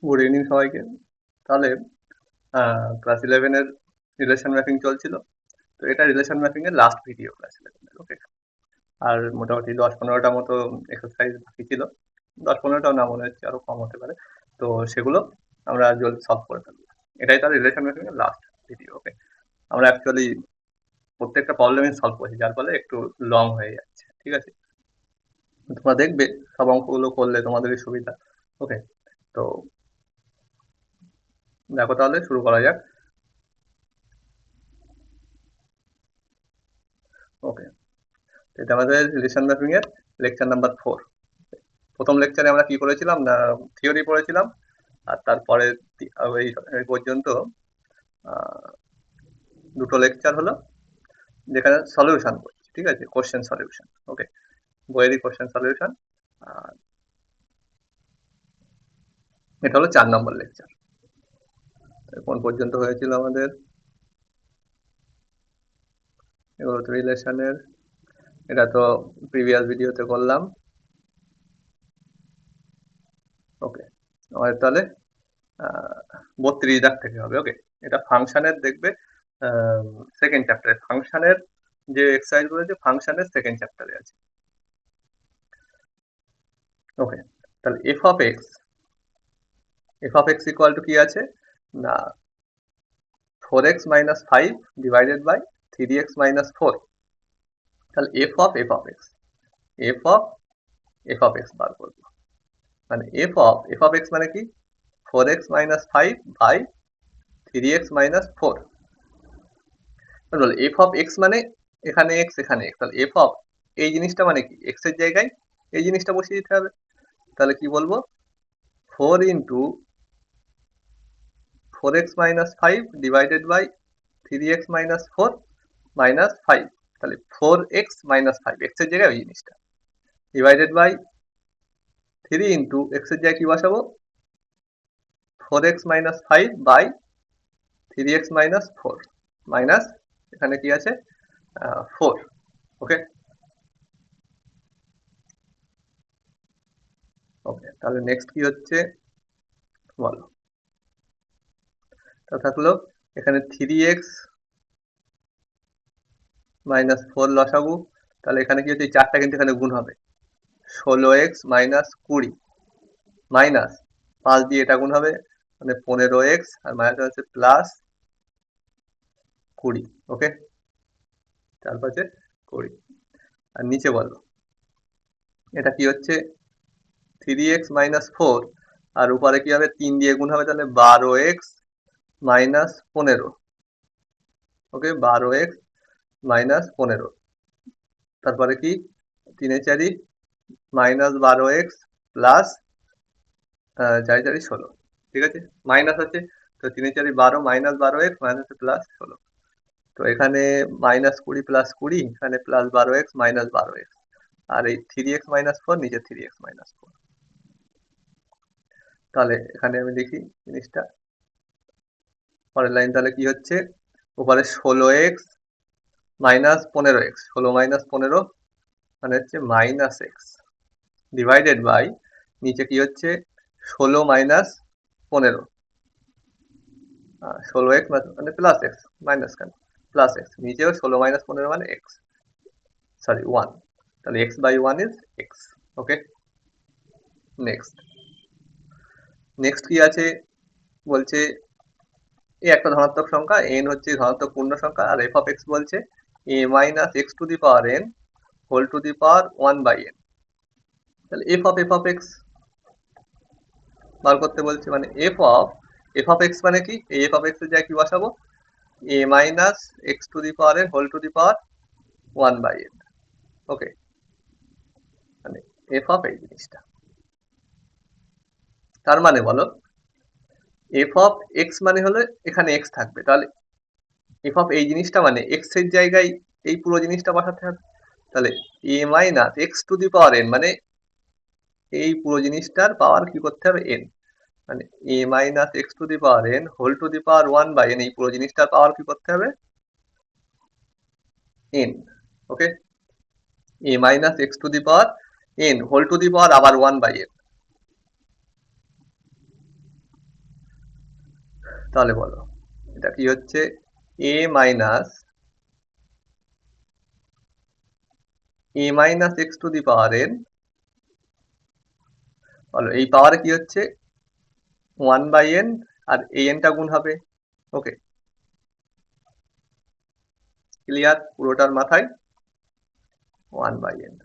Good evening সবাইকে। তাহলে class 11 এর রিলেশন ম্যাপিং চলছিল। তো এটা রিলেশন ম্যাপিং এর লাস্ট ভিডিও ক্লাস 11 ওকে। আর মোটামুটি 10-15টা মতো এক্সারসাইজ বাকি ছিল। 10-15টাও না, মনে হচ্ছে আরো কম হতে পারে। তো সেগুলো আমরা জলদি সলভ করে ফেলবো। এটাই তাহলে রিলেশন ম্যাপিং এর লাস্ট ভিডিও ওকে। আমরা অ্যাকচুয়ালি প্রত্যেকটা প্রবলেমই সলভ করছি, যার ফলে একটু লং হয়ে যাচ্ছে, ঠিক আছে। তোমরা দেখবে সব অঙ্কগুলো করলে তোমাদেরই সুবিধা ওকে। তো দেখো, তাহলে শুরু করা যাক। ওকে, এটা আমাদের রিলেশন ম্যাপিং এর লেকচার নাম্বার 4। প্রথম লেকচারে আমরা কি করেছিলাম না, থিওরি পড়েছিলাম। আর তারপরে এই পর্যন্ত আহ, দুটো লেকচার হলো যেখানে সলিউশন করছি, ঠিক আছে, কোশ্চেন সলিউশন ওকে, বইয়েরই কোশ্চেন সলিউশন। আর এটা হলো 4 নম্বর লেকচার। কোন পর্যন্ত হয়েছিল আমাদের? এগুলো তো রিলেশনের, এটা তো প্রিভিয়াস ভিডিওতে করলাম ওকে। আমাদের তাহলে 32 দাগ থেকে হবে ওকে। এটা ফাংশনের দেখবে সেকেন্ড চ্যাপ্টারে, ফাংশনের যে এক্সারসাইজ রয়েছে ফাংশনের সেকেন্ড চ্যাপ্টারে আছে ওকে। তাহলে F of x equal to কি আছে না, 4x-5 ডিভাইডেড বাই 3x-4। তাহলে এফ অফ এক্স বার করবো। মানে এফ অফ এক্স মানে কি, 4x-5 by 3x-4। F of x মানে এখানে এক্স এখানে এক্স, তাহলে এফ অফ এই জিনিসটা মানে কি, এক্স এর জায়গায় এই জিনিসটা বসিয়ে দিতে হবে। তাহলে কি বলবো, 4 × 4x-5 divided by 3x-4 minus 5। তাহলে 4x-5, এক্স এর জায়গায় ওই জিনিসটা, ডিভাইডেড বাই 3 এক্স এর জায়গায় কি বসাবো, 4x-5 বাই 3x-4 মাইনাস এখানে কি আছে 4 ওকে। ওকে, তাহলে নেক্সট কি হচ্ছে বলো। তা থাকলো এখানে 3x-4 লসাগু। তাহলে এখানে কি হচ্ছে, এই 4টা কিন্তু এখানে গুণ হবে, 16x-20 মাইনাস 5 দিয়ে এটা গুণ হবে, মানে 15x, আর মাইনাস হচ্ছে প্লাস 20 ওকে। 4×5=20। আর নিচে বলো এটা কি হচ্ছে, 3x-4, আর উপরে কি হবে 3 দিয়ে গুণ হবে, তাহলে 12x-15 ওকে, 12x-15। তারপরে কি 3 × 4 -12x প্লাস 4×4 16, ঠিক আছে, মাইনাস আছে। তো 3 × 4 12 -12x মাইনাস প্লাস 16। তো এখানে -20 প্লাস 20, এখানে প্লাস 12x মাইনাস 12x, আর এই 3x-4 নিচে 3x-4। তাহলে এখানে আমি লিখি জিনিসটা, পরের লাইন তাহলে কি হচ্ছে, উপরে 16x মাইনাস 15x, 16 - 15 মানে হচ্ছে -x ডিভাইডেড বাই, নিচে কি হচ্ছে 16 - 15, 16x মানে প্লাস এক্স, মাইনাস কেন, প্লাস এক্স, নিচেও 16 - 15 মানে এক্স, সরি 1। তাহলে x/1 is x okay. Next next কি আছে বলছে, এ একটা ধনাত্মক সংখ্যা, n হচ্ছে ধনাত্মক পূর্ণ সংখ্যা, আর এফ অফ এক্স বলছে a-x whole to the power 1/n। তাহলে এফ অফ এক্স বার করতে বলছে, মানে এফ অফ এক্স মানে কি, এই এফ অফ এক্স এর জায়গায় কি বসাবো, a-x whole to the power 1/n ওকে। মানে এফ অফ এই জিনিসটা, তার মানে বলো এফ অফ এক্স মানে হলো এখানে এক্স থাকবে, তাহলে এফ অফ এই জিনিসটা মানে এক্স এর জায়গায় এই পুরো জিনিসটা বসাতে হবে। তাহলে a-x মানে এই পুরো জিনিসটার পাওয়ার কি করতে হবে, n, মানে a-x whole to the power 1/n, এই পুরো জিনিসটার পাওয়ার কি করতে হবে, n okay. a-x n whole to the power আবার 1/n, তাহলে বলো এটা কি হচ্ছে a minus x to the power n। বলো এই পাওয়ারে কি হচ্ছে 1/n, আর এই n টা গুণ হবে। ওকে, ক্লিয়ার? পুরোটার মাথায় 1/n।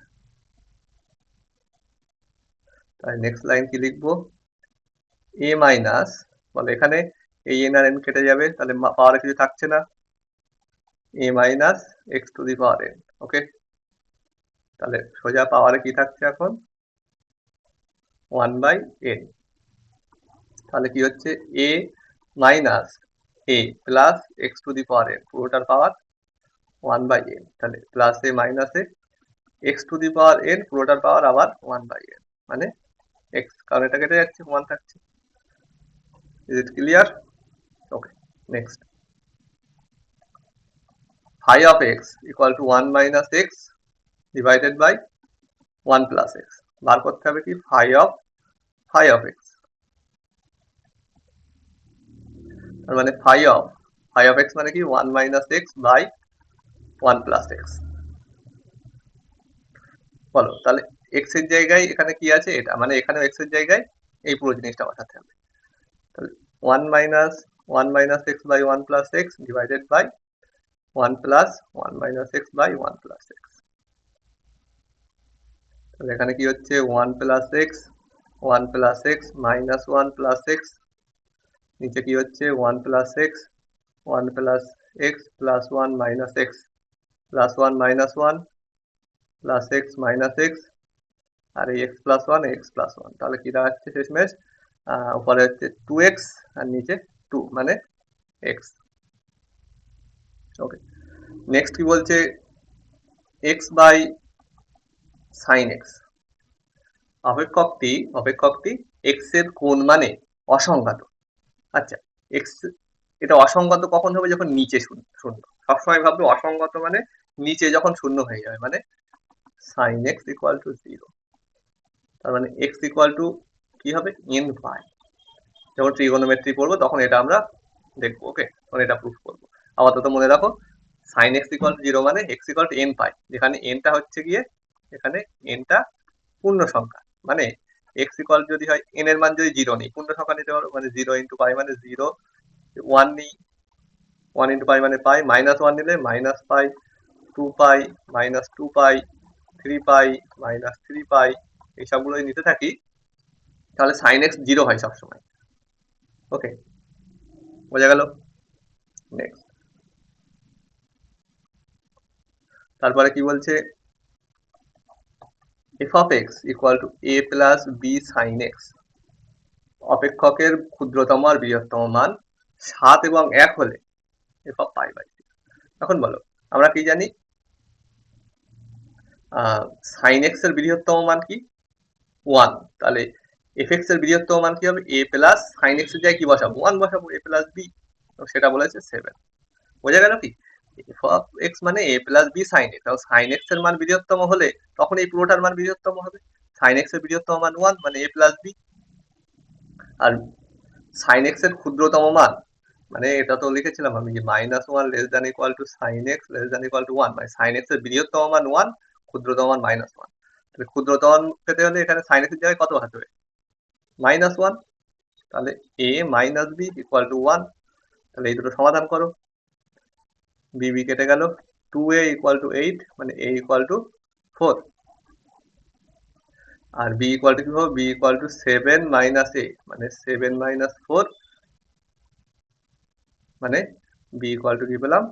তাহলে নেক্সট লাইন কি লিখবো? a মাইনাস, বলো এখানে এই n আর n কেটে যাবে, তাহলে পাওয়ারে কিছু থাকছে না, a minus x to the power n। ওকে, তাহলে সোজা পাওয়ারে কি থাকছে এখন 1/n। তাহলে কি হচ্ছে a minus a plus x to the power n, পুরোটার পাওয়ার 1/n। তাহলে plus a minus a x to the power n, পুরোটার পাওয়ার আবার 1/n, মানে x, কারণ এটা কেটে যাচ্ছে, 1 থাকছে। Is it clear? Okay, next. phi of x equal to 1 minus x divided by 1 plus x। বার করতে হবে কি phi of x, তার মানে phi of x মানে কি 1 minus x by 1 plus x। বলো তাহলে x এর জায়গায় এখানে কি আছে, এটা মানে এখানে x এর জায়গায় এই পুরো জিনিসটা বসাতে হবে। তাহলে 1 minus x by 1 plus x divided by 1 plus 1 minus x by 1 plus x। তাহলে এখানে কি হচ্ছে 1 plus x 1 plus x minus 1 plus x, নিচে কি হচ্ছে 1 plus x 1 plus x plus 1 minus x plus 1 minus 1 plus x minus x, আর এই x plus 1 x plus 1, তাহলে কি দাঁড়াচ্ছে শেষমেশ উপরে হচ্ছে 2x আর নিচে 2, মানে x। ওকে, নেক্সট কি বলছে x by sin x। অপেক্ষকটি x এর কোণ মানে অসংজ্ঞাত। আচ্ছা, x এটা অসংগত কখন হবে, যখন নিচে শূন্য। সবসময় ভাববে অসংগত মানে নিচে যখন শূন্য হয়ে যাবে, মানে sin x equal to 0। তার মানে x equal to কি হবে n পাই। যখন ট্রিগোনোমেট্রি পড়বো তখন এটা আমরা দেখবো। ওকে, তখন এটা প্রুফ করবো। আপাতত মনে রাখো sin x equal to 0 মানে x equal to n পাই, যেখানে n টা হচ্ছে গিয়ে এখানে n টা পূর্ণ সংখ্যা, মানে x equal যদি হয় n এর মান যদি 0 নেই, পূর্ণ সংখ্যা নিতে পারো, মানে 0 into পাই মানে 0, 1 নেই 1 into পাই মানে পাই, মাইনাস 1 নিলে মাইনাস পাই, 2 পাই মাইনাস 2 পাই, 3 পাই মাইনাস 3 পাই, এই সবগুলোই নিতে থাকি, তাহলে sin x 0 হয় সবসময়। ওকে, বোঝা গেল? নেক্সট, তারপরে কি বলছে f of x equal to a plus b sin x। অপেক্ষকের ক্ষুদ্রতম আর বৃহত্তম মান 7 এবং 1 হলে f of pi by 6। এখন বলো আমরা কি জানি sin x এর বৃহত্তম মান কি 1, তাহলে fx এর বৃহত্তম মান কি হবে a প্লাস sin x এর জায়গায় কি বসাবো 1 বসাবো, a প্লাস b, সেটা বলেছে 7। বোঝা গেল কি f of x মানে a plus b sin x, তাহলে sin x এর মান বৃহত্তম হলে তখন এই পুরোটার মান বৃহত্তম হবে। sin x এর বৃহত্তম মান 1 মানে a প্লাস b, আর sin x এর ক্ষুদ্রতম মান মানে এটা তো লিখেছিলাম আমি যে -1 less than equal two sin x less than equal to 1, মানে sin x এর বৃহত্তম মান 1, ক্ষুদ্রতম মান -1। তাহলে ক্ষুদ্রতম মান পেতে হলে এখানে sin x এর জায়গায় কত বসাতে হবে -1, তাহলে a minus b equal to 1। তাহলে এই দুটো সমাধান করো, b b কেটে গেল, 2a ইকুয়াল টু 8 মানে a ইকুয়াল টু 4, আর b ইকুয়াল টু কি হবে b equal to 7 minus a মানে 7 মাইনাস 4, মানে b ইকুয়াল টু কি পেলাম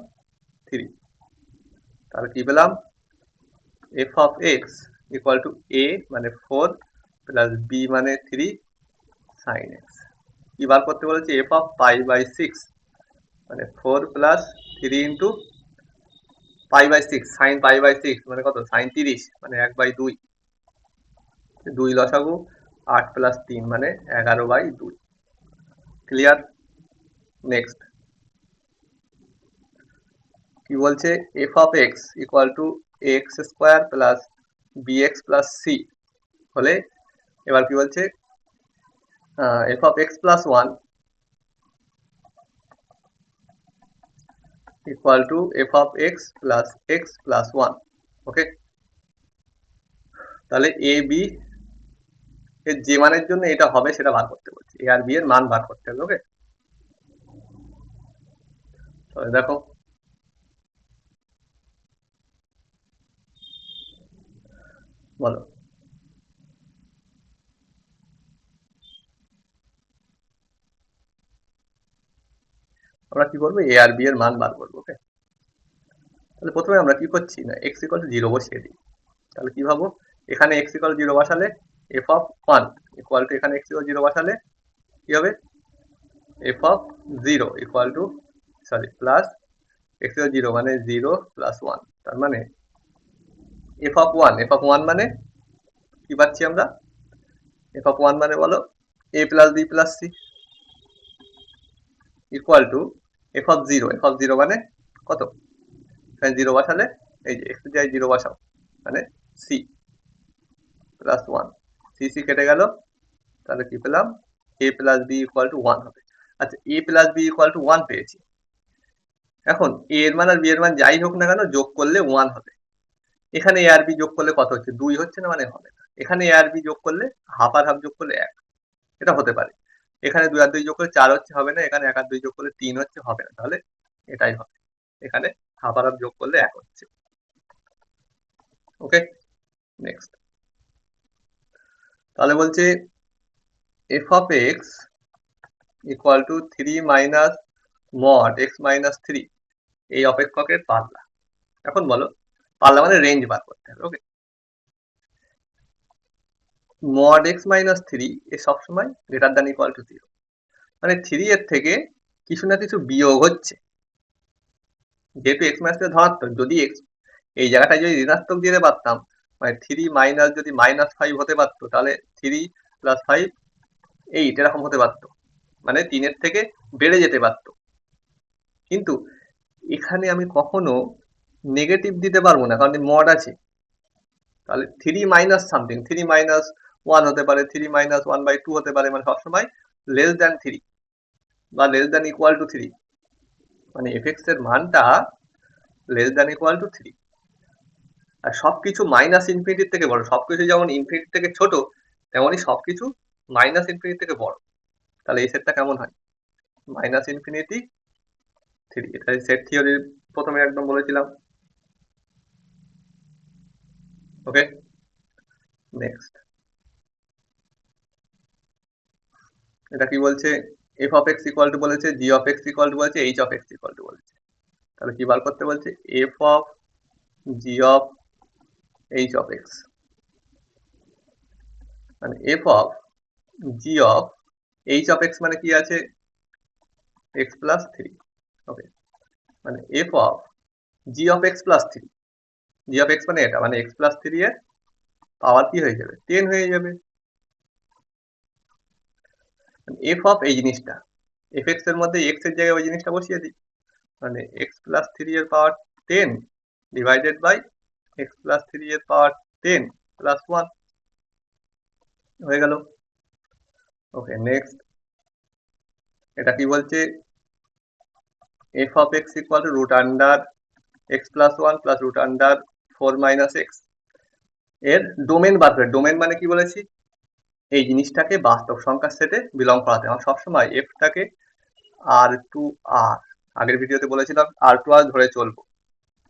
3। তাহলে কি পেলাম f of x equal to a মানে 4 প্লাস b মানে 3 sin x। কি বার করতে বলেছে f of pi by 6 মানে 4 plus 3 into pi by 6 sin pi by 6 মানে কত sin 30 মানে 1/2, 2 লসাগু 8 প্লাস 3 মানে 11/2। ক্লিয়ার? নেক্সট কি বলছে f of x equal to x square plus bx plus c হলে এবার কি বলছে f of x plus 1 equal to f of x plus 1। ওকে, তাহলে এ বি এর যে মানের জন্য এটা হবে সেটা বার করতে বলছি, এ আর বি এর মান বার করতে হবে। ওকে, তাহলে দেখো বলো, আমরা কি করবো, এ আর বি এর মান বার করবো। ওকে, তাহলে প্রথমে আমরা কি করছি না, এক্স ইকুয়াল টু 0 বসিয়ে দিই। তাহলে কি ভাবো, এখানে এক্স ইকুয়াল 0 বসালে এফ অফ 1 ইকুয়াল টু, এখানে এক্স ইকুয়াল 0 বসালে কি হবে, F of 0 equal to, sorry plus x equal 0 মানে 0 প্লাস 1। তার মানে এফ অফ 1 মানে কি পাচ্ছি আমরা, এফ অফ 1 মানে বলো a plus b plus c equal to f of 0 মানে কত, এখানে 0 বসালে, এই যে এক্স জায়গায় 0 বসাও, মানে সি প্লাস 1, সি সি কেটে গেল, তাহলে কি পেলাম, এ প্লাস বি ইকুয়াল টু 1 হবে। আচ্ছা, এ প্লাস বি ইকুয়াল টু 1 পেয়েছি। এখন এ এর মান আর বি এর মান যাই হোক না কেন যোগ করলে 1 হবে। এখানে এ আর বি যোগ করলে কত হচ্ছে, 2 হচ্ছে না, মানে হবে না। এখানে এ আর বি যোগ করলে হাফ আর হাফ যোগ করলে 1, এটা হতে পারে। এখানে 2 আর 2 যোগ করলে 4 হচ্ছে, হবে না। এখানে 1 আর 2 যোগ করলে 3 হচ্ছে, হবে না। তাহলে এটাই হবে, এখানে হাফ আর হাফ যোগ করলে 1 হচ্ছে। ওকে, নেক্সট। তাহলে বলছে f of x equal two 3 minus mod x minus 3, এই অপেক্ষকের পাল্লা। এখন বলো, পাল্লা মানে রেঞ্জ বার করতে হবে। ওকে, মড এক্স মাইনাস 3 এ সবসময় গ্রেটার দ্যান ইকুয়াল টু 0, মানে 3 এর থেকে কিছু না কিছু বিয়োগ হচ্ছে। যেহেতু এক্স মাইনাস ধনাত্মক, যদি এক্স এই জায়গাটায় যদি ঋণাত্মক দিতে পারতাম, মানে 3 মাইনাস যদি -5 হতে পারতো, তাহলে 3 প্লাস 5 8 এরকম হতে পারতো, মানে 3 এর থেকে বেড়ে যেতে পারতো। কিন্তু এখানে আমি কখনো নেগেটিভ দিতে পারবো না, কারণ মড আছে। তাহলে 3 মাইনাস সামথিং, 3 মাইনাস 1 হতে পারে, 3 মাইনাস 1/2 হতে পারে, মানে সবসময় লেস দ্যান 3 বা লেস দ্যান ইকুয়াল টু 3, মানে এফএক্স এর মানটা লেস দ্যান ইকুয়াল টু 3। আর সবকিছু মাইনাস ইনফিনিটির থেকে বড়, সবকিছু যেমন ইনফিনিটি থেকে ছোট, তেমনই সবকিছু মাইনাস ইনফিনিটি থেকে বড়। তাহলে এই সেটটা কেমন হয়, মাইনাস ইনফিনিটি 3, এটা সেট থিওরির প্রথমে একদম বলেছিলাম। Okay, next. এটা কি বলছে, f of x equal to বলেছে, g of x equal to বলেছে, h of x equal to বলেছে। তাহলে কি বার করতে বলছে, f of g of h of x, মানে f of g of h of x মানে কি আছে, এক্স প্লাস 3। ওকে, মানে f of g of x plus 3, g of x মানে এটা, মানে এক্স প্লাস 3 এর পাওয়ার কি হয়ে যাবে, 10 হয়ে যাবে। এফ অফ এই জিনিসটা, এফ এক্স এর মধ্যে এক্স এর জায়গায় ওই জিনিসটা বসিয়ে দিই, মানে এক্স প্লাস 3 এর power 10 divided by x plus 3 এর পাওয়ার 10 প্লাস 1 হয়ে গেল। Okay, next. এটা কি বলছে, f of x equal to root under x plus 1 plus root under 4 minus x, এর ডোমেন বার করে। ডোমেন মানে কি বলেছি, এই জিনিসটাকে বাস্তব সংখ্যার সেটে বিলং করাতে আমার সবসময় এফটাকে আর টু আর, আগের ভিডিওতে বলেছিলাম আর টু আর ধরে চলবো।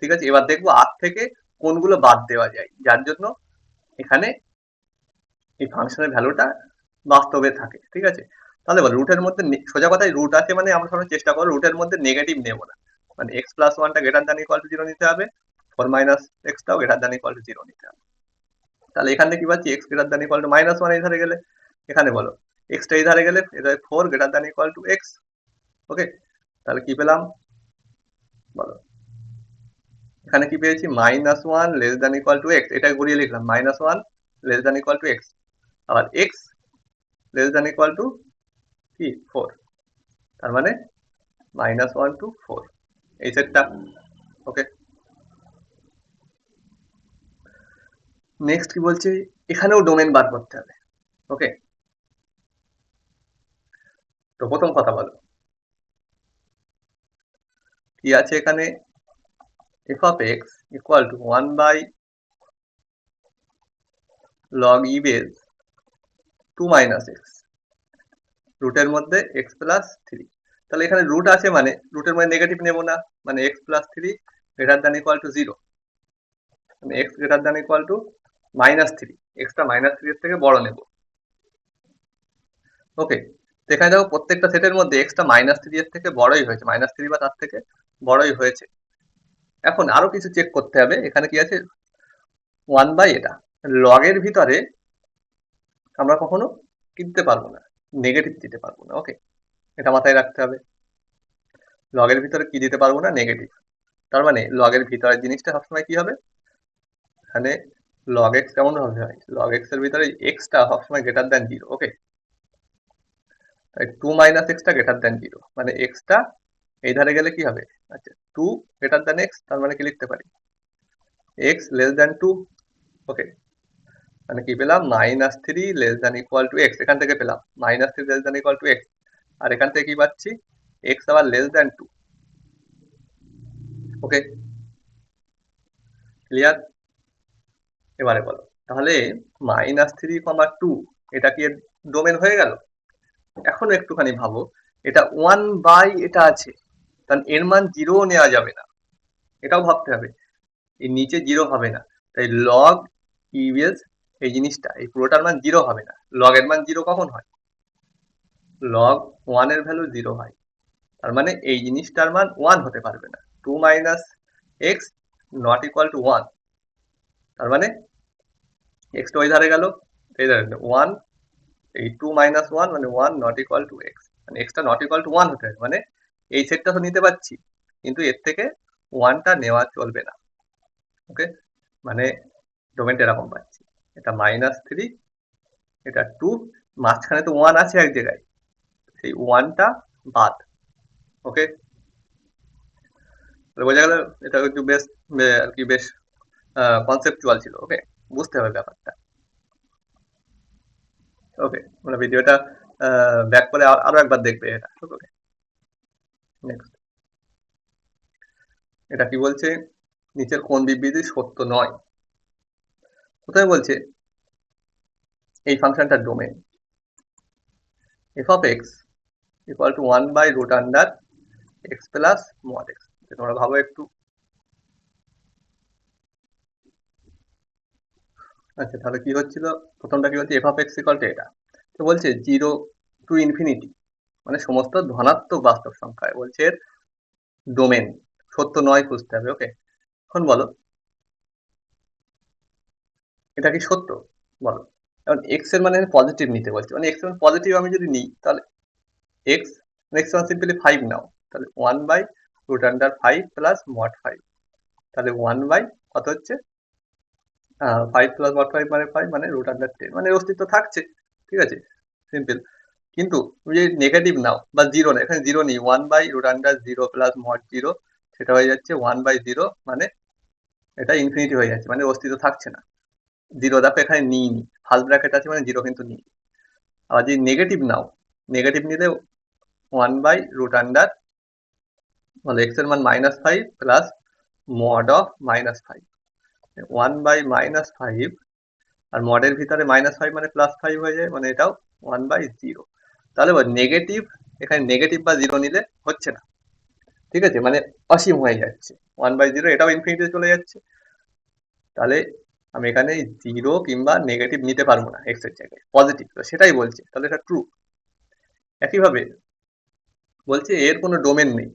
ঠিক আছে, এবার দেখবো আর থেকে কোনগুলো বাদ দেওয়া যায়, যার জন্য এখানে এই ফাংশনের ভ্যালুটা বাস্তবে থাকে। ঠিক আছে, তাহলে বল রুটের মধ্যে সোজা কথায় রুট আছে, মানে আমরা সবাই চেষ্টা করবো রুটের মধ্যে নেগেটিভ নেব না, মানে এক্স প্লাস 1টা গ্রেটার দ্যান ইকুয়াল টু 0 নিতে হবে, 4 মাইনাস এক্সটাও গ্রেটার দ্যান ইকুয়াল টু 0 নিতে হবে। তাহলে এখানে কি পাচ্ছি, x greater than equal to -1 এই ধারে গেলে, এখানে বলো এক্সটা এই ধারে গেলে, এটা 4 greater than equal to x. Okay, তাহলে কি পেলাম বলো, এখানে কি পেয়েছি, -1 less than equal to x, এটা ঘুরিয়ে লিখলাম, -1 less than equal to x, আবার x less than equal to কি 4, তার মানে -1 টু 4 এই সেটটা। ওকে, নেক্সট কি বলছে, এখানেও ডোমেন বার করতে হবে। ওকে, তো প্রথম কথা বলো, কি আছে এখানে, f of x equal to 1 by log e base 2 minus x, রুটের মধ্যে x প্লাস 3। তাহলে এখানে রুট আছে মানে রুটের মধ্যে নেগেটিভ নেব না, মানে x plus 3 greater than equal to 0, মানে x greater than equal two minus 3, extra minus 3 এর থেকে বড় নেব। ওকে, তো এখানে দেখো প্রত্যেকটা সেটের মধ্যে এক্সটা মাইনাস 3 এর থেকে বড়ই হয়েছে, মাইনাস 3 বা তার থেকে বড়ই হয়েছে। এখন আরো কিছু চেক করতে হবে, এখানে কি আছে 1 বাই এটা লগের ভিতরে আমরা কখনো কি দিতে পারবো না, নেগেটিভ দিতে পারবো না। ওকে, এটা মাথায় রাখতে হবে, লগের ভিতরে কি দিতে পারবো না, নেগেটিভ। তার মানে লগের ভিতরের জিনিসটা সবসময় কি হবে, এখানে লগ এক্স কেমন হবে হয়, লগ এক্স এর ভিতরে এক্সটা সবসময় গ্রেটার দ্যান 0। ওকে, তাই 2 মাইনাস এক্সটা গ্রেটার দ্যান 0, মানে এক্সটা এই ধারে গেলে কি হবে, আচ্ছা 2 গ্রেটার দ্যান এক্স, তার মানে কি লিখতে পারি এক্স লেস দ্যান 2। ওকে, মানে কি পেলাম, minus 3 less than equal to x, এখান থেকে পেলাম minus 3 less than equal to x, আর এখান থেকে কি পাচ্ছি, এক্স আবার লেস দ্যান 2। ওকে, ক্লিয়ার? এবারে বলো তাহলে মাইনাস 3, 2 এটা কি এর ডোমেন হয়ে গেল? এখন একটুখানি ভাবো, এটা 1 বাই এটা আছে, কারণ এর মান 0 নেওয়া যাবে না, এটাও ভাবতে হবে, এর নিচে 0 হবে না। তাই লগ ইভিএস এই জিনিসটা, এই পুরোটার মান 0 হবে না। লগ এর মান 0 কখন হয়, লগ 1 এর ভ্যালু 0 হয়, তার মানে এই জিনিসটার মান 1 হতে পারবে না। 2 minus x not equal to 1, তার মানে এক্সটা ওই ধারে গেল, এই ধারে 1, এই 2 মাইনাস 1 মানে 1 নট ইকুয়াল টু এক্স, মানে এক্সটা নট ইকুয়াল টু 1 হতে হবে, মানে এই সেটটা তো নিতে পারছি, কিন্তু এর থেকে 1টা নেওয়া চলবে না। ওকে, মানে ডোমেনটা এরকম পাচ্ছি, এটা মাইনাস 3, এটা 2, মাঝখানে তো 1 আছে এক জায়গায়, সেই 1টা বাদ। ওকে, বোঝা গেল? এটা একটু বেশ আর কি বেশ কনসেপচুয়াল ছিল। ওকে, বুঝতে হবে ব্যাপারটা। ওকে, মানে ভিডিওটা ব্যাক করে আরো একবার দেখবে এটা। ওকে, নেক্সট, এটা কি বলছে, নিচের কোন বিবৃতি সত্য নয়? কোথায় বলছে এই ফাংশনটার domain f of x equal to 1 by root under x plus mod x। তোমরা ভাবো একটু, আচ্ছা তাহলে কি হচ্ছিল, প্রথমটা কি হচ্ছে f of x equal to এটা, তো বলছে 0 to infinity, মানে সমস্ত ধনাত্মক বাস্তব সংখ্যায় বলছে এর ডোমেন সত্য নয় খুঁজতে হবে। ওকে, এখন বলো এটা কি সত্য, বলো। এখন এক্স এর মানে পজিটিভ নিতে বলছে, মানে এক্স এর মান পজিটিভ আমি যদি নিই, তাহলে এক্স এক্স মান সিম্পলি 5 নাও, তাহলে 1 by root under 5 plus mod 5, তাহলে 1 বাই কত হচ্ছে 5 প্লাস মড 5 মানে 5, মানে রুট আন্ডার 10, মানে অস্তিত্ব থাকছে। ঠিক আছে, সিম্পল। কিন্তু তুমি যদি নেগেটিভ নাও বা জিরো না, এখানে জিরো নেই, 1 by root under 0 plus mod 0, সেটা হয়ে যাচ্ছে 1 বাই 0, মানে এটা ইনফিনিটি হয়ে যাচ্ছে, মানে অস্তিত্ব থাকছে না। 0 দেখো এখানে নিইনি, ফার্স্ট ব্র্যাকেট আছে মানে 0 কিন্তু নিই। আবার যদি নেগেটিভ নাও, নেগেটিভ নিলে 1 বাই রুট আন্ডার, মানে এক্স এর মান -5 প্লাস মড অফ -5, 1 বাই -5, আর মডের ভিতরে -5 মানে +5 হয়ে যায়, মানে এটাও 1 বাই 0। তাহলে নেগেটিভ, এখানে নেগেটিভ বা 0 নিলে হচ্ছে না। ঠিক আছে, মানে অসীম হয়ে যাচ্ছে, 1 বাই 0, এটাও ইনফিনিটিতে চলে যাচ্ছে। তাহলে আমি এখানে 0 কিংবা নেগেটিভ নিতে পারবো না এক্স এর জায়গায়, পজিটিভ, তো সেটাই বলছে, তাহলে এটা ট্রু। একইভাবে বলছে এর কোনো ডোমেন নেই,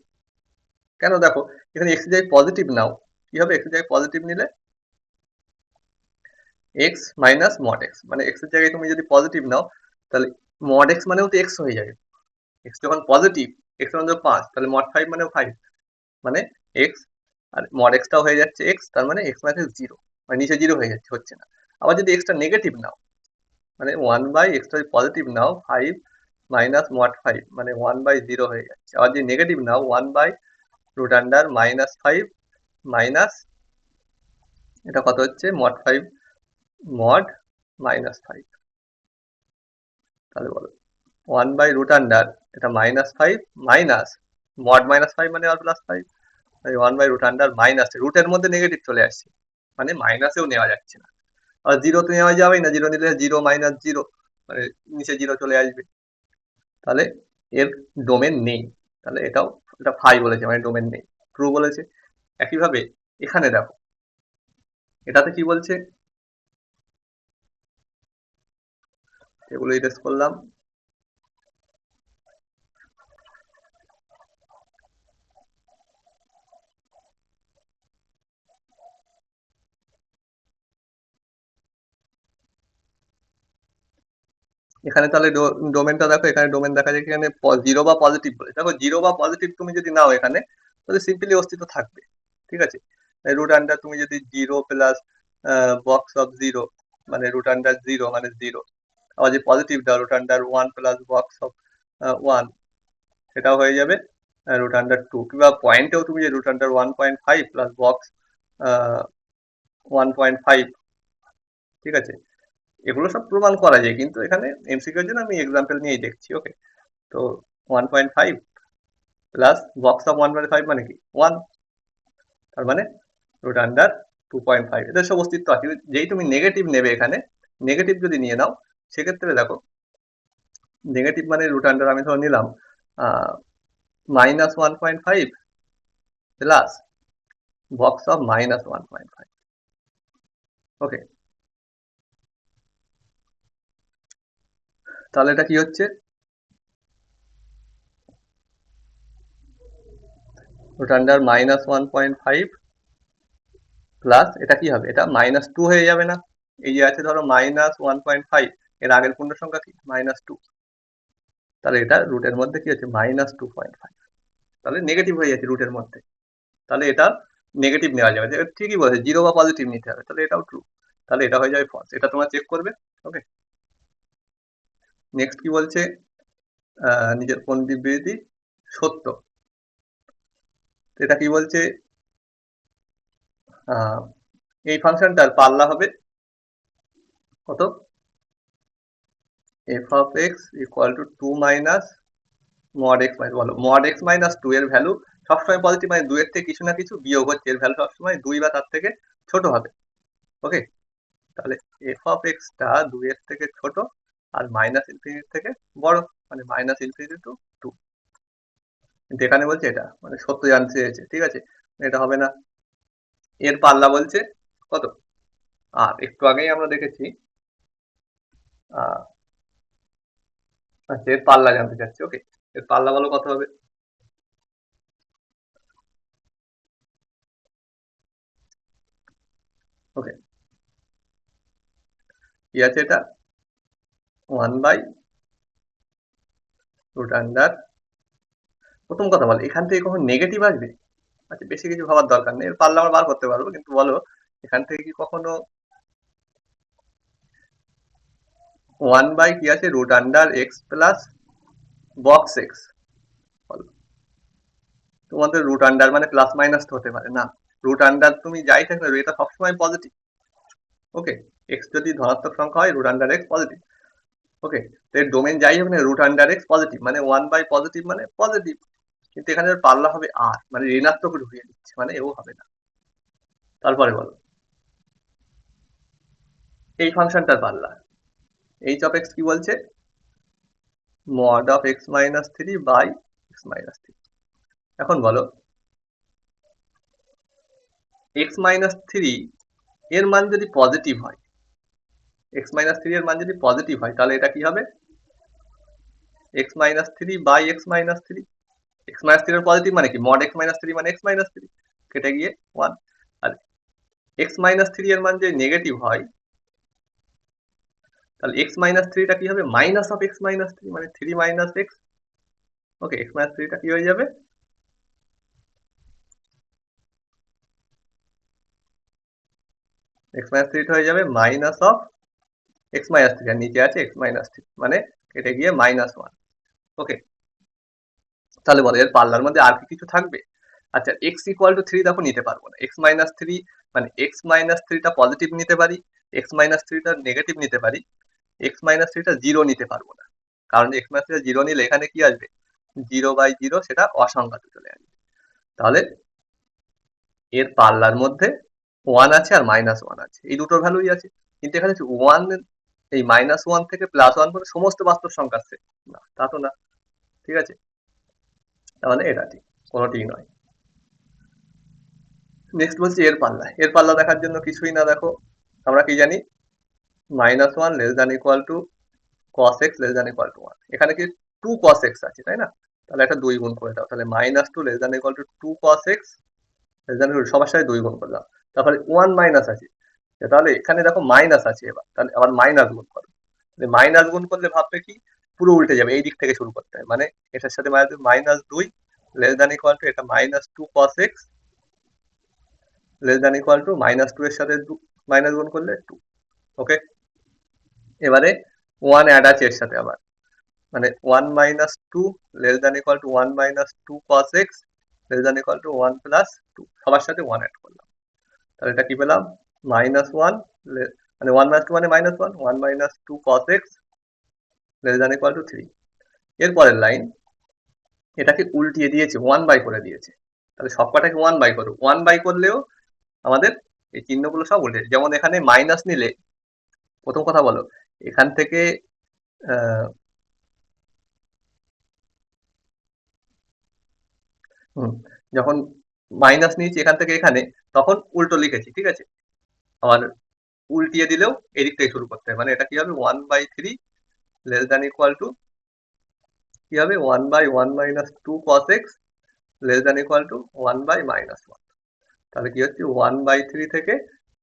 কেন দেখো এখানে এক্স এর জায়গায় পজিটিভ নাও, কি হবে, এক্স এর জায়গায় পজিটিভ নিলে এক্স মাইনাস মড এক্স, মানে এক্স এর জায়গায় তুমি যদি পজিটিভ নাও, তাহলে মড এক্স মানেও তো এক্স হয়ে যাবে, এক্স যখন পজিটিভ, এক্স মানে 5, তাহলে মড 5 মানেও 5, মানে এক্স, আর মড এক্সটাও হয়ে যাচ্ছে এক্স, তার মানে এক্স মাইনাস 0, মানে নিচে 0 হয়ে যাচ্ছে, হচ্ছে না। আবার যদি এক্সটা নেগেটিভ নাও, মানে 1 বাই এক্সটা যদি পজিটিভ নাও 5 মাইনাস মড 5, মানে 1 বাই 0 হয়ে যাচ্ছে। আবার যদি নেগেটিভ নাও 1 বাই রুট আন্ডার -5 মাইনাস, এটা কত হচ্ছে মড 5 মড -5, তাহলে বলো 1 বাই রুট আন্ডার এটা -5 মাইনাস মড -5 মানে আর +5, 1/√মাইনাস, রুটের মধ্যে নেগেটিভ চলে আসছে, মানে মাইনাসেও নেওয়া যাচ্ছে না। আর জিরো তো নেওয়া যাবেই না, জিরো নিলে 0 - 0, মানে নিচে জিরো চলে আসবে, তাহলে এর ডোমেন নেই। তাহলে এটা ফাই বলেছে, মানে ডোমেন নেই। ট্রু বলেছে। একইভাবে এখানে দেখো, এটাতে কি বলছে, এগুলো ইরেজ করলাম। এখানে তাহলে ডোমেনটা দেখো, এখানে ডোমেন দেখা যায় এখানে জিরো বা পজিটিভ বলে। দেখো জিরো বা পজিটিভ তুমি যদি নাও এখানে, তাহলে সিম্পলি অস্তিত্ব থাকবে, ঠিক আছে। √, তুমি যদি 0 প্লাস বক্স অফ 0, মানে √0 মানে 0, আবার যে পজিটিভ দাও √1 প্লাস বক্স অফ 1, সেটাও হয়ে যাবে √2। কিংবা পয়েন্টেও তুমি যে √1.5 প্লাস বক্স 1.5, ঠিক আছে। এগুলো সব প্রমাণ করা যায়, কিন্তু এখানে এমসিকিউর জন্য আমি এক্সাম্পল নিয়েই দেখছি। ওকে, তো 1.5 প্লাস বক্স অফ 1.5 মানে কি 1, তার মানে √2.5, এদের সব অস্তিত্ব আছে। যেই তুমি নেগেটিভ নেবে এখানে, নেগেটিভ যদি নিয়ে নাও, সেক্ষেত্রে দেখো নেগেটিভ মানে আমি ধরে নিলাম -1.5 প্লাস বক্স অফ -1.5। ওকে, তাহলে এটা কি হচ্ছে, -1.5 প্লাস এটা কি হবে, এটা -2 হয়ে যাবে না? এই যে আছে ধরো -1.5, এর আগের পূর্ণ সংখ্যা কি -2, তাহলে এটা রুটের মধ্যে কি হচ্ছে -2.5, তাহলে নেগেটিভ হয়ে যাচ্ছে রুটের মধ্যে। তাহলে এটা নেগেটিভ নেওয়া যাবে, ঠিকই বলেছে, জিরো বা পজিটিভ নিতে হবে, তাহলে এটাও ট্রু। তাহলে এটা হয়ে যাবে ফলস, এটা তোমরা চেক করবে। ওকে, নেক্সট কি বলছে, নিজের কোন বিবৃতি সত্য, এটা কি বলছে, এই ফাংশনটার পাল্লা হবে কত, f(x) = 2 minus mod x minus, বলো mod x মাইনাস 2 এর ভ্যালু সবসময় পজিটিভ, মানে 2 এর থেকে কিছু না কিছু বিয়োগ হচ্ছে, এর ভ্যালু সবসময় 2 বা তার থেকে ছোট হবে। ওকে, তাহলে f(x) টা 2 এর থেকে ছোট আর -∞ থেকে বড়, মানে -∞ to 2। কিন্তু এখানে বলছে এটা মানে সত্য জানতে চেয়েছে, ঠিক আছে, এটা হবে না। এর পাল্লা বলছে কত, আর একটু আগেই আমরা দেখেছি, আচ্ছা এর পাল্লা জানতে চাচ্ছি। ওকে, এর পাল্লা বলো কত হবে। ওকে, কি আছে এটা, 1/√। প্রথম কথা বলো, এখান থেকে কখন নেগেটিভ আসবে? আচ্ছা, বেশি কিছু ভাবার দরকার নেই, এর পাল্লা আমরা বার করতে পারবো, কিন্তু বলো এখান থেকে কি কখনো 1 কি আছে √x প্লাস বক্স এক্স, বলো তোমাদের √, মানে প্লাস মাইনাস তো হতে পারে না। √, তুমি যাই থাক না, এটা সবসময় পজিটিভ। ওকে, এক্স যদি ধনাত্মক সংখ্যা হয় √x পজিটিভ। ওকে, তো এর ডোমেন যাই হোক না, √x পজিটিভ, মানে 1 পজিটিভ মানে পজিটিভ, কিন্তু এখানে পাল্লা হবে আর, মানে ঋণাত্মক ঢুকিয়ে দিচ্ছে, মানে এও হবে না। তারপরে বলো, এই ফাংশনটার পাল্লা h(x) কি বলছে, mod of x-3/x-3। এখন বলো x-3 এর মান যদি পজিটিভ হয়, x-3 এর মান যদি পজিটিভ হয়, তাহলে এটা কি হবে, x-3/x-3। x-3 এর পজিটিভ মানে কি, mod x-3 মানে x-3, কেটে গিয়ে 1। আর x-3 এর মান যদি নেগেটিভ হয়, তাহলে x-3 টা কি হবে, মাইনাস অফ x-3, মানে 3 - x। ওকে, x-3 টা কি হয়ে যাবে, x-3 টা হয়ে যাবে মাইনাস অফ x-3, আর নিচে আছে x-3, মানে কেটে গিয়ে -1। ওকে, তাহলে বলো এর পাল্লার মধ্যে আর কি কিছু থাকবে? আচ্ছা, x = 3 দেখো নিতে পারবো না, x-3 মানে x-3 টা পজিটিভ নিতে পারি, x-3 টা নেগেটিভ নিতে পারি, x-3 টা জিরো নিতে পারবো না, কারণ x-3 টা জিরো নিলে এখানে কি আসবে, 0/0, সেটা অসংখ্যাতে চলে আসবে। তাহলে এর পাল্লার মধ্যে 1 আছে আর -1 আছে, এই দুটোর ভ্যালুই আছে। কিন্তু এখানে 1 এই -1 থেকে +1 পর্যন্ত সমস্ত বাস্তব সংখ্যার সেট না, তা তো না। ঠিক আছে, তাহলে এটা ঠিক, কোনোটিই নয়। নেক্সট বলছি এর পাল্লা। এর পাল্লা দেখার জন্য কিছুই না, দেখো আমরা কি জানি, -1 less than equal two cos x less than equal to 1। এখানে কি 2 cos x আছে, তাই না? তাহলে একটা 2 গুণ করে দাও, তাহলে -2 less than equal two 2 cos x less than, সবার সাথে 2 গুণ করলাম। তারপরে 1 মাইনাস আছে, তাহলে এখানে দেখো মাইনাস আছে, এবার তাহলে আবার মাইনাস গুণ করো। মাইনাস গুণ করলে ভাববে কি পুরো উল্টে যাবে, এই দিক থেকে শুরু করতে হয়, মানে এটার সাথে -2 লেস দ্যান ইকুয়াল টু এটা -2 cos x less than equal two -2 এর সাথে মাইনাস গুণ করলে 2। ওকে, এবারে 1 অ্যাড আছে এর সাথে আবার, মানে 1 -2 less than equal to 1 -2 cos x less than equal to 1 + 2, সবার সাথে 1 অ্যাড করলাম। তাহলে এটা কি পেলাম, -1 মানে 1 - 2 মানে -1, 1 - 2 cos x less than equal two 3। এরপরের লাইন, এটাকে উল্টিয়ে দিয়েছে, 1/, করে দিয়েছে। তাহলে সবকটাকে 1/, করো, 1/, করলেও আমাদের এই চিহ্নগুলো সব উল্টে, যেমন এখানে মাইনাস নিলে, প্রথম কথা বলো, এখান থেকে যখন মাইনাস নিয়েছি এখান থেকে এখানে, তখন উল্টো লিখেছি, ঠিক আছে? আবার উল্টিয়ে দিলেও এদিক থেকে শুরু করতে হয়, মানে এটা কি হবে, 1/3 লেস দ্যান ইকুয়াল টু কি হবে, 1/1 - 2 cos x less than equal two 1/-1। তাহলে কি হচ্ছে, 1/3 থেকে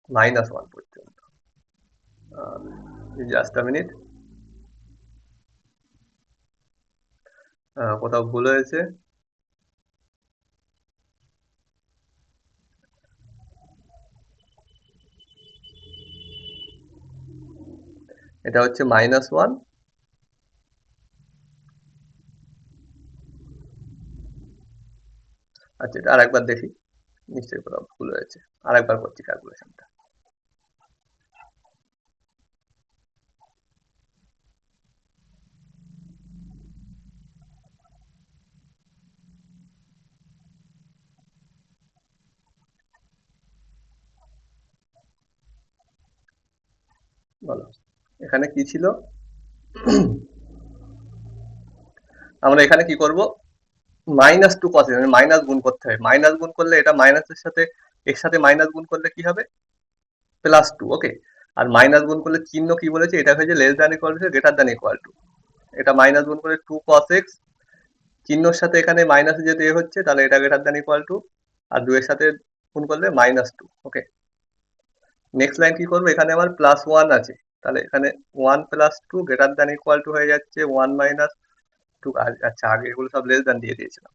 -1 পর্যন্ত। জাস্ট আ মিনিট, কোথাও ভুল হয়েছে। এটা হচ্ছে -1, আচ্ছা এটা আরেকবার দেখি, নিশ্চয়ই কোথাও ভুল হয়েছে, আরেকবার করছি ক্যালকুলেশনটা। বলো এখানে কি ছিল, আমরা এখানে কি করব, -2 cos x, মাইনাস গুণ করতে হয়, মাইনাস গুণ করলে এটা মাইনাসের সাথে এর সাথে মাইনাস গুণ করলে কি হবে, +2। ওকে, আর মাইনাস গুণ করলে চিহ্ন কি বলেছে, এটা হয়েছে less than equal two greater than equal two, এটা মাইনাস গুণ করে 2 cos x, চিহ্নর সাথে এখানে মাইনাস যেহেতু এ হচ্ছে, তাহলে এটা গ্রেটার দ্যান ইকুয়াল টু, আর 2 এর সাথে গুণ করলে -2। ওকে, নেক্সট লাইন কি করবো, এখানে আমার +1 আছে, তাহলে এখানে 1 + 2 গ্রেটার দ্যান ইকুয়াল টু হয়ে যাচ্ছে 1 - 2। আচ্ছা আগে এগুলো সব লেস দ্যান দিয়ে দিয়েছিলাম,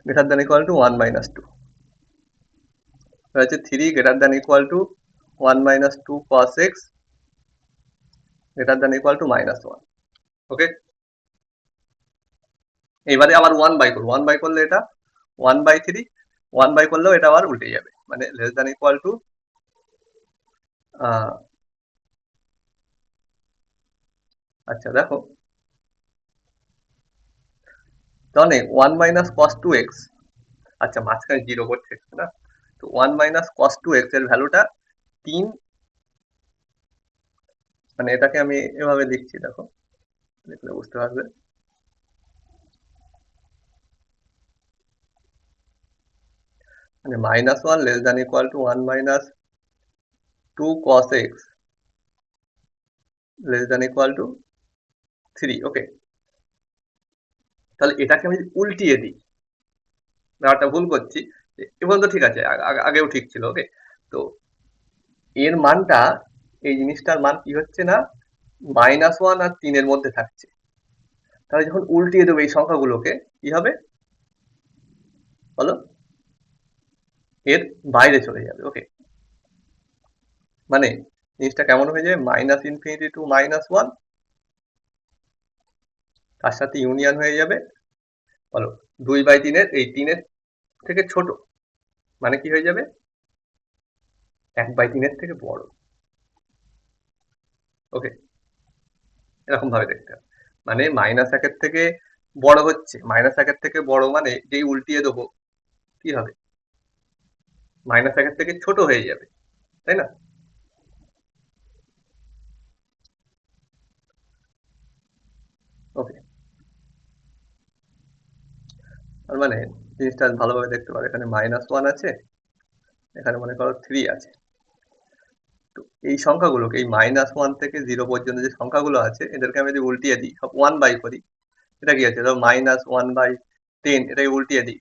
গ্রেটার দ্যান ইকুয়াল টু 1 - 2 হচ্ছে 3 greater than equal to 1 - 2 cos x greater than equal to -1। ওকে, এবারে আবার 1/, করবো, 1/, করলে এটা 1/3, 1/, করলেও এটা আবার উল্টে যাবে, মানে লেস দ্যান ইকুয়াল টু আচ্ছা দেখো, তাহলে 1 - cos 2x, আচ্ছা মাঝখানে 0 করছে না, তো 1 - cos 2x এর ভ্যালুটা 3, মানে এটাকে আমি এভাবে লিখছি, দেখো দেখলে বুঝতে পারবে, মানে -1 less than equal to 1 - 2 cos x less than equal two 3। ওকে, তাহলে এটাকে আমি উল্টিয়ে দিই, ব্যাপারটা ভুল করছি, এ পর্যন্ত ঠিক আছে, আগেও ঠিক ছিল। ওকে, তো এর মানটা, এই জিনিসটার মান কি হচ্ছে না, -1 আর 3 এর মধ্যে থাকছে। তাহলে যখন উল্টিয়ে দেবো এই সংখ্যাগুলোকে, কি হবে বলো, এর বাইরে চলে যাবে। ওকে, মানে জিনিসটা কেমন হয়ে যাবে, -∞ টু -1, তার সাথে ইউনিয়ন হয়ে যাবে, বলো 2/3 এর এই 3 এর থেকে ছোট, মানে কি হয়ে যাবে, 1/3 এর থেকে বড়। ওকে, এরকম ভাবে দেখতে হবে, মানে -1 থেকে বড় হচ্ছে, -1 থেকে বড় মানে যেই উল্টিয়ে দেবো কি হবে, -1 থেকে ছোট হয়ে যাবে, তাই না? ওকে, তার মানে জিনিসটা ভালোভাবে দেখতে পারো, এখানে -1 আছে, এখানে মনে করো 3 আছে। তো এই সংখ্যাগুলোকে, এই -1 থেকে 0 পর্যন্ত যে সংখ্যাগুলো আছে, এদেরকে আমি যদি উল্টিয়ে দিই, সব 1 বাই করি, এটা কি আছে, ধরো -1/10, এটাকে উল্টিয়ে দিই,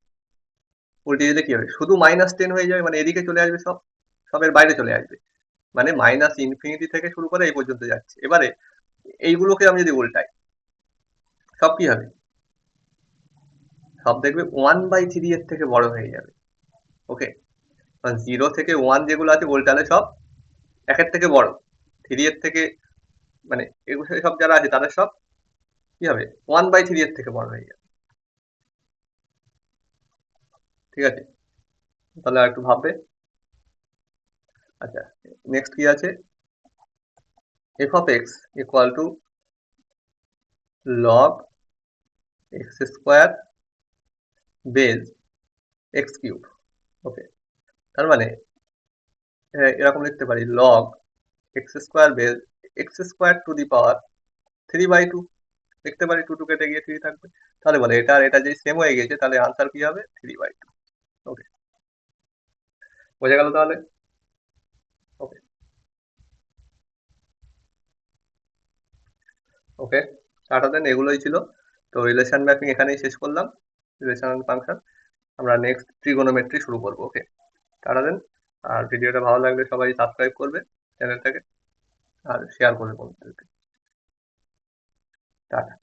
উল্টিয়ে দিলে কি হবে, শুধু -10 হয়ে যাবে, মানে এদিকে চলে আসবে, সব সবের বাইরে চলে আসবে, মানে -ইনফিনিটি থেকে শুরু করে এই পর্যন্ত যাচ্ছে। এবারে এইগুলোকে আমি যদি উল্টাই, সব কি হবে, সব দেখবে 1/3 এর থেকে বড় হয়ে যাবে। ওকে, 0 থেকে 1 যেগুলো আছে উল্টালে সব 1-এর থেকে বড়, 3 এর থেকে, মানে এগুলো সব যারা আছে তাদের সব কি হবে, 1/3 এর থেকে বড় হয়ে যাবে। ঠিক আছে, তাহলে আর একটু ভাববে। আচ্ছা, নেক্সট কি আছে, f of x equal to log x square base x cube. Okay, তার মানে এরকম লিখতে পারি, log x square base x square to the power 3/2 লিখতে পারি, 2 কেটে গিয়ে 3 থাকবে। তাহলে বলে এটা আর এটা যদি সেম হয়ে গেছে, তাহলে আনসার কি হবে, 3/2। ওকে, বোঝা গেল তাহলে? ওকে, ওকে, টাটা দেন, এগুলোই ছিল। তো রিলেশন ম্যাপিং এখানেই শেষ করলাম, রিলেশন ফাংশন। আমরা নেক্সট ট্রিগোনোমেট্রি শুরু করবো। ওকে, টাটা দেন। আর ভিডিওটা ভালো লাগলে সবাই সাবস্ক্রাইব করবে চ্যানেলটাকে, আর শেয়ার করবে বন্ধুদেরকে। টাটা।